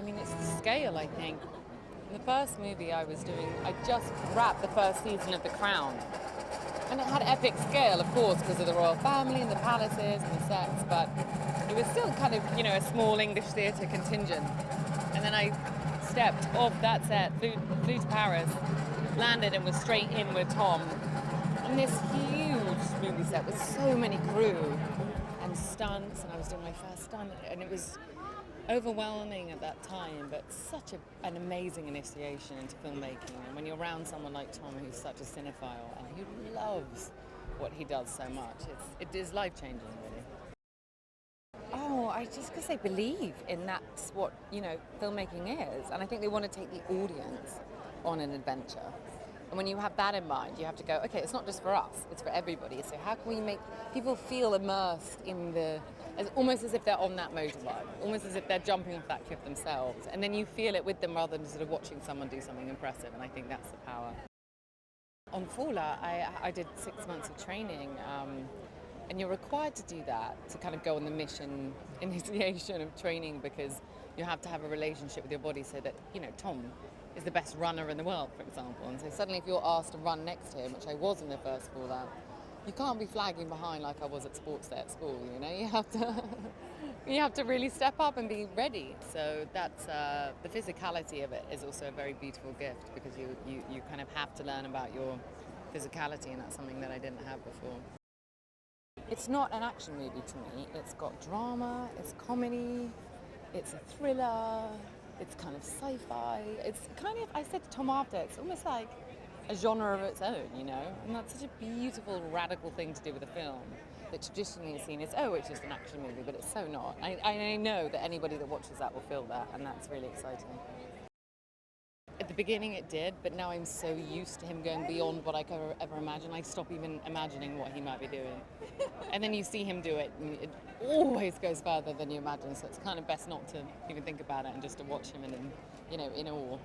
mean, it's the scale, I think. In the first movie I was doing, I just wrapped the first season of The Crown. And it had epic scale, of course, because of the royal family and the palaces and the sets, but it was still kind of, a small English theatre contingent. And then I stepped off that set, flew to Paris, landed and was straight in with Tom. And this huge movie set with so many crew and stunts, and I was doing my first stunt, and it was overwhelming at that time, but such an amazing initiation into filmmaking. And when you're around someone like Tom, who's such a cinephile and who loves what he does so much, it is life-changing, really. Oh, because they believe in that's what, filmmaking is. And I think they want to take the audience on an adventure. And when you have that in mind, you have to go, okay, it's not just for us, it's for everybody. So how can we make people feel immersed in almost as if they're on that motorbike, almost as if they're jumping off that cliff themselves. And then you feel it with them rather than sort of watching someone do something impressive. And I think that's the power. On Fowler, I did 6 months of training. And you're required to do that, to kind of go on the mission initiation of training, because you have to have a relationship with your body so that, Tom is the best runner in the world, for example. And so suddenly if you're asked to run next to him, which I was in the first Fallout, you can't be flagging behind like I was at sports day at school, You have to really step up and be ready. So that's the physicality of it is also a very beautiful gift, because you kind of have to learn about your physicality, and that's something that I didn't have before. It's not an action movie to me. It's got drama, it's comedy, it's a thriller, it's kind of sci-fi. It's kind of, I said to Tom after, it's almost like a genre of its own, And that's such a beautiful, radical thing to do with a film that traditionally is seen as, it's just an action movie, but it's so not. I know that anybody that watches that will feel that, and that's really exciting. At the beginning it did, but now I'm so used to him going beyond what I could ever imagine. I stop even imagining what he might be doing. And then you see him do it, and it always goes further than you imagine, so it's kind of best not to even think about it and just to watch him in awe.